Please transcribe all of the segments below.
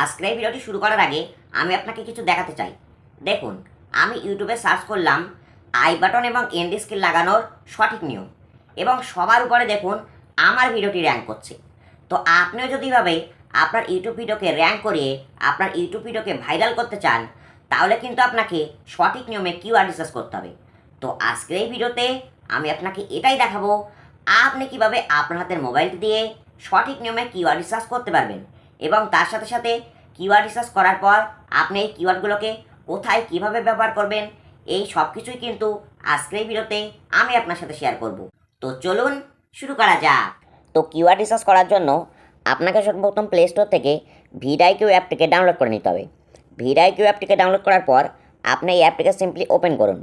আজকের এই ভিডিওটি শুরু করার আগে আমি আপনাকে কিছু দেখাতে চাই। দেখুন, আমি ইউটিউবে সার্চ করলাম আই বাটন এবং এন্ড স্কেল লাগানোর সঠিক নিয়ম, এবং সবার উপরে দেখুন আমার ভিডিওটি র্যাঙ্ক করছে। তো আপনিও যদি এভাবে আপনার ইউটিউব ভিডিওকে র্যাঙ্ক করিয়ে আপনার ইউটিউব ভিডিওকে ভাইরাল করতে চান, তাহলে কিন্তু আপনাকে সঠিক নিয়মে কিওয়ার্ড রিসার্চ করতে হবে। তো আজকের এই ভিডিওতে আমি আপনাকে এটাই দেখাবো, আপনি কিভাবে আপনার হাতের মোবাইলটি দিয়ে সঠিক নিয়মে কিওয়ার্ড রিসার্চ করতে পারবেন, এবং তার সাথে সাথে কিওয়ার্ড রিসার্চ করার পর আপনি এই কিওয়ার্ডগুলোকে কোথায় কিভাবে ব্যবহার করবেন, এই সব কিছুই কিন্তু আজকের এই ভিডিওতে আমি আপনার সাথে শেয়ার করব। তো চলুন শুরু করা যাক। তো কিওয়ার্ড রিসার্চ করার জন্য আপনাকে সর্বপ্রথম প্লে স্টোর থেকে vidiq অ্যাপটিকে ডাউনলোড করে নিতে হবে। vidiq অ্যাপটিকে ডাউনলোড করার পর আপনি এই অ্যাপটিকে সিম্পলি ওপেন করুন।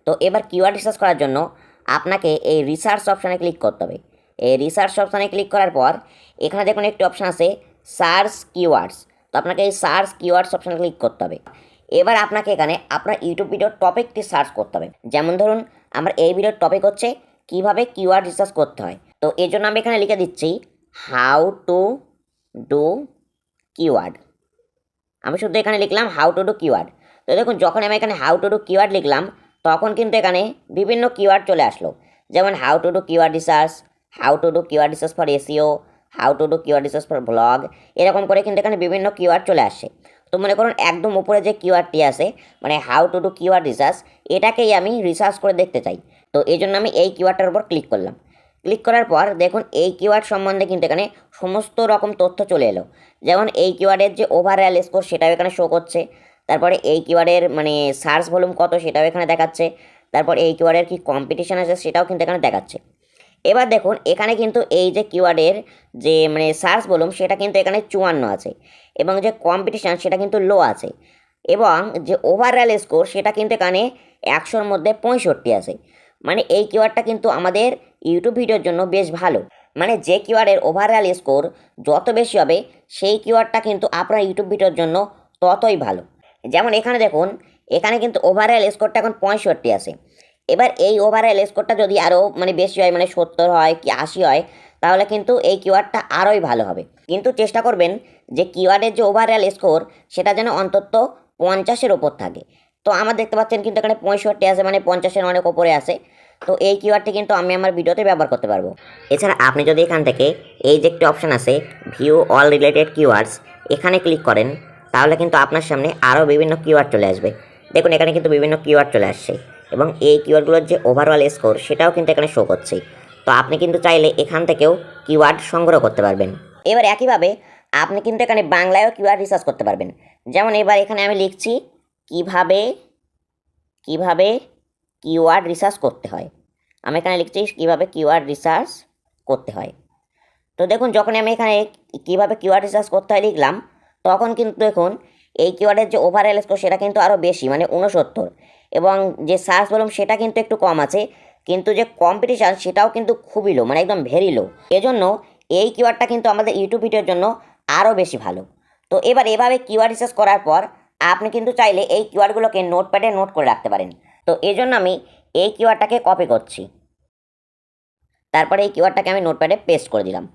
তো এবার কিওয়ার্ড রিসার্চ করার জন্য আপনাকে এই রিসার্চ অপশানে ক্লিক করতে হবে। এই রিসার্চ অপশানে ক্লিক করার পর এখানে দেখুন একটি অপশান আছে সার্চ কিওয়ার্ডস। তো আপনাকে এই সার্চ কিওয়ার্ডস অপশানে ক্লিক করতে হবে। এবার আপনাকে এখানে আপনার ইউটিউব ভিডিওর টপিকটি সার্চ করতে হবে। যেমন ধরুন আমার এই ভিডিওর টপিক হচ্ছে কিভাবে কিওয়ার্ড রিসার্চ করতে হয়। তো এর জন্য আমি এখানে লিখে দিচ্ছি হাউ টু ডু কিওয়ার্ড। আমি শুধু এখানে লিখলাম হাউ টু ডু কিওয়ার্ড। তো দেখুন যখন আমি এখানে হাউ টু ডু কিওয়ার্ড লিখলাম তখন কিন্তু এখানে বিভিন্ন কিওয়ার্ড চলে আসলো, যেমন how to do keyword research, how to do keyword research for SEO, how to do keyword research for blog, এরকম করে কিন্তু এখানে বিভিন্ন কিওয়ার্ড চলে আসে। তো মনে করুন একদম উপরে যে কিওয়ার্ডটি আছে মানে how to do keyword research, এটাকেই আমি রিসার্চ করে দেখতে চাই। তো এই জন্য আমি এই কিওয়ার্ডটার উপর ক্লিক করলাম। ক্লিক করার পর দেখুন এই কিওয়ার্ড সম্বন্ধে কিন্তু এখানে সমস্ত রকম তথ্য চলে এলো। যেমন এই কিওয়ার্ডের যে ওভারঅল স্কোর সেটাও এখানে শো করছে, তারপরে এই কিওয়ার্ডের মানে সার্চ ভলিউম কত সেটাও এখানে দেখাচ্ছে, তারপর এই কিওয়ার্ডের কি কম্পিটিশন আছে সেটাও কিন্তু এখানে দেখাচ্ছে। এবার দেখুন এখানে কিন্তু এই যে কিওয়ার্ডের যে মানে সার্চ ভলিউম সেটা কিন্তু এখানে 54 আছে, এবং যে কম্পিটিশান সেটা কিন্তু লো আছে, এবং যে ওভারঅল স্কোর সেটা কিন্তু এখানে 100-র মধ্যে 65 আছে। মানে এই কিওয়ার্ডটা কিন্তু আমাদের ইউটিউব ভিডিওর জন্য বেশ ভালো। মানে যে কিওয়ার্ডের ওভারঅল স্কোর যত বেশি হবে সেই কিওয়ার্ডটা কিন্তু আপনার ইউটিউব ভিডিওর জন্য ততই ভালো। যেমন এখানে দেখুন এখানে কিন্তু ওভারঅল স্কোরটা এখন 65 আছে। এবার এই ওভারঅল স্কোরটা যদি আরও মানে বেশি হয়, মানে 70 হয় কি 80 হয়, তাহলে কিন্তু এই কিওয়ার্ডটা আরোই ভালো হবে। কিন্তু চেষ্টা করবেন যে কিওয়ার্ডের যে ওভারঅল স্কোর সেটা যেন অন্তত 50-এর ওপর থাকে। তো আমার দেখতে পাচ্ছেন কিন্তু এখানে 65 আছে, মানে 50-এর অনেক ওপরে আছে। তো এই কিওয়ার্ডটি কিন্তু আমি আমার ভিডিওতে ব্যবহার করতে পারবো। এছাড়া আপনি যদি এখান থেকে এই যে একটি অপশান আছে ভিউ অল রিলেটেড কিওয়ার্ডস, এখানে ক্লিক করেন তাহলে কিন্তু আপনার সামনে আরও বিভিন্ন কিওয়ার্ড চলে আসবে। দেখুন এখানে কিন্তু বিভিন্ন কিওয়ার্ড চলে আসছে, এবং এই কিওয়ার্ডগুলোর যে ওভারঅল স্কোর সেটাও কিন্তু এখানে শো করছে। তো আপনি কিন্তু চাইলে এখান থেকেও কিওয়ার্ড সংগ্রহ করতে পারবেন। এবার একইভাবে আপনি কিন্তু এখানে বাংলায়ও কিওয়ার্ড রিসার্চ করতে পারবেন। যেমন এবার এখানে আমি লিখছি কিভাবে কিভাবে কিওয়ার্ড রিসার্চ করতে হয়। আমি এখানে লিখছি কিভাবে কিওয়ার্ড রিসার্চ করতে হয়। তো দেখুন যখন আমি এখানে কিভাবে কিওয়ার্ড রিসার্চ করতে হয় লিখলাম, তখন কিন্তু দেখুন এই কিওয়ার্ডের যে ওভারঅল স্কোর সেটা কিন্তু আরও বেশি, মানে 69, এবং যে সার্চ ভলিউম সেটা কিন্তু একটু কম আছে, কিন্তু যে কম্পিটিশান সেটাও কিন্তু খুবই লো, মানে একদম ভেরি লো। এজন্য এই কিওয়ার্ডটা কিন্তু আমাদের ইউটিউব ভিডিওর জন্য আরও বেশি ভালো। তো এবার এভাবে কিওয়ার্ড রিসার্চ করার পর আপনি কিন্তু চাইলে এই কিওয়ার্ডগুলোকে নোটপ্যাডে নোট করে রাখতে পারেন। তো এই জন্য আমি এই কিওয়ার্ডটাকে কপি করছি, তারপরে এই কিওয়ার্ডটাকে আমি নোটপ্যাডে পেস্ট করে দিলাম।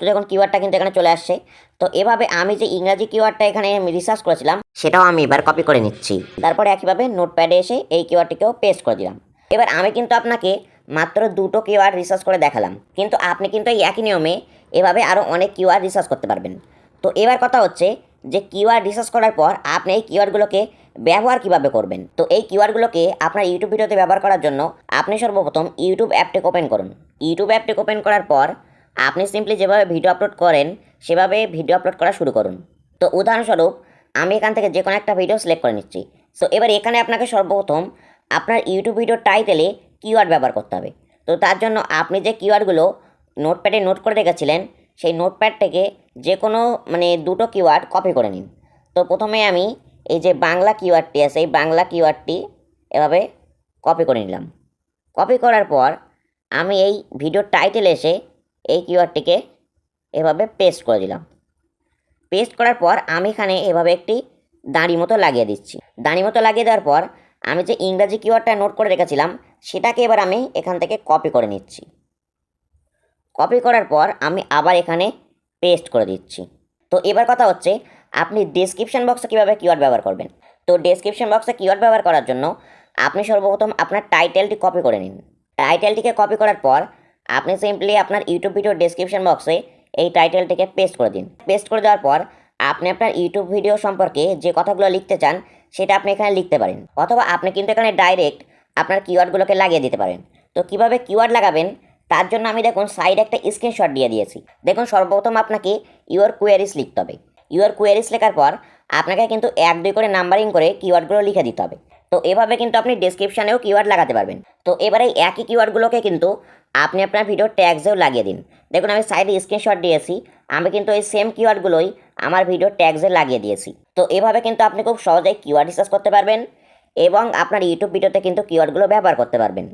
তো দেখুন কিওয়ার্ডটা কিন্তু এখানে চলে আসছে। তো এভাবে আমি যে ইংরাজি কিওয়ার্ডটা এখানে রিসার্চ করেছিলাম সেটাও আমি এবার কপি করে নিচ্ছি। তারপরে একইভাবে নোটপ্যাডে এসে এই কিওয়ার্ডটিকেও পেস্ট করে দিলাম। এবার আমি কিন্তু আপনাকে মাত্র 2টো কিওয়ার্ড রিসার্চ করে দেখালাম, কিন্তু আপনি কিন্তু এই একই নিয়মে এভাবে আরও অনেক কিওয়ার্ড রিসার্চ করতে পারবেন। তো এবার কথা হচ্ছে যে কিওয়ার্ড রিসার্চ করার পর আপনি এই কিওয়ার্ডগুলোকে ব্যবহার কিভাবে করবেন। তো এই কিওয়ার্ডগুলোকে আপনার ইউটিউব ভিডিওতে ব্যবহার করার জন্য আপনি সর্বপ্রথম ইউটিউব অ্যাপটিকে ওপেন করুন। ইউটিউব অ্যাপটিকে ওপেন করার পর আপনি সিম্পলি যেভাবে ভিডিও আপলোড করেন সেভাবে ভিডিও আপলোড করা শুরু করুন। তো উদাহরণস্বরূপ আমি এখান থেকে যে কোনো একটা ভিডিও সিলেক্ট করে নিচ্ছি। সো এবার এখানে আপনাকে সর্বপ্রথম আপনার ইউটিউব ভিডিও টাইটেলে কিওয়ার্ড ব্যবহার করতে হবে। তো তার জন্য আপনি যে কিওয়ার্ডগুলো নোটপ্যাডে নোট করে রেখেছিলেন সেই নোটপ্যাড থেকে যে কোনো মানে 2টো কিওয়ার্ড কপি করে নিন। তো প্রথমে আমি এই যে বাংলা কিওয়ার্ডটি আছে এই বাংলা কিওয়ার্ডটি এভাবে কপি করে নিলাম। কপি করার পর আমি এই ভিডিওর টাইটেলে এসে এই কিওয়ার্ডটিকে এভাবে পেস্ট করে দিলাম। পেস্ট করার পর আমি এখানে এভাবে একটি দাঁড়ি মতো লাগিয়ে দিচ্ছি। দাঁড়ি মতো লাগিয়ে দেওয়ার পর আমি যে ইংরাজি কিওয়ার্ডটা নোট করে রেখেছিলাম সেটাকে এবার আমি এখান থেকে কপি করে নিচ্ছি। কপি করার পর আমি আবার এখানে পেস্ট করে দিচ্ছি। তো এবার কথা হচ্ছে আপনি ডেসক্রিপশন বক্সে কীভাবে কিওয়ার্ড ব্যবহার করবেন। তো ডেসক্রিপশন বক্সে কিওয়ার্ড ব্যবহার করার জন্য আপনি সর্বপ্রথম আপনার টাইটেলটি কপি করে নিন। টাইটেলটিকে কপি করার পর আপনি সিম্পলি আপনার ইউটিউব ভিডিও ডেসক্রিপশন বক্সে এই টাইটেলটিকে পেস্ট করে দিন। পেস্ট করে দেওয়ার পর আপনি আপনার ইউটিউব ভিডিও সম্পর্কে যে কথাগুলো লিখতে চান সেটা আপনি এখানে লিখতে পারেন, অথবা আপনি কিন্তু এখানে ডাইরেক্ট আপনার কিওয়ার্ডগুলোকে লাগিয়ে দিতে পারেন। তো কিভাবে কিওয়ার্ড লাগাবেন তার জন্য আমি দেখুন সাইডে একটা স্ক্রিনশট দিয়ে দিয়েছি। দেখুন সর্বপ্রথম আপনাকে ইউর কোয়ারিজ লিখতে হবে। ইউর কোয়ারিজ লেখার পর আপনাকে কিন্তু 1-2 করে নাম্বারিং করে কিওয়ার্ডগুলো লিখে দিতে হবে। তো এভাবে কিন্তু আপনি ডেসক্রিপশানেও কিওয়ার্ড লাগাতে পারবেন। তো এবারে একই কিওয়ার্ডগুলোকে কিন্তু আপনি আপনার ভিডিও ট্যাগসেও লাগিয়ে দিন। দেখুন আমি সাইডে স্ক্রিনশট দিয়েছি, আমি কিন্তু এই সেম কিওয়ার্ডগুলোই আমার ভিডিও ট্যাগসে লাগিয়ে দিয়েছি। তো এভাবে কিন্তু আপনি খুব সহজেই কিওয়ার্ড রিসার্চ করতে পারবেন এবং আপনার ইউটিউব ভিডিওতে কিন্তু কিওয়ার্ডগুলো ব্যবহার করতে পারবেন।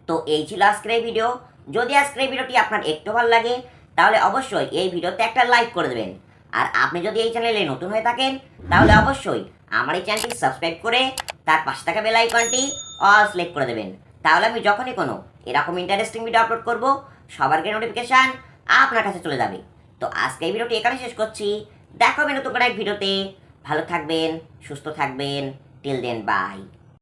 তো এই ছিল আজকের এই ভিডিও। যদি আজকের এই ভিডিওটি আপনার একটু ভালো লাগে তাহলে অবশ্যই এই ভিডিওতে একটা লাইক করে দেবেন। আর আপনি যদি এই চ্যানেলে নতুন হয়ে থাকেন তাহলে অবশ্যই আমার এই চ্যানেলটি সাবস্ক্রাইব করে তার পাশে থাকা বেল আইকনটি অল সিলেক্ট করে দেবেন। তাহলে আমি যখনই কোনো এরকম ইন্টারেস্টিং ভিডিও আপলোড করব সবার আগে নোটিফিকেশান আপনার কাছে চলে যাবে। তো আজকে এই ভিডিওটি এখানে শেষ করছি। দেখা হবে নতুন কোনো এক ভিডিওতে। ভালো থাকবেন, সুস্থ থাকবেন। Till then by.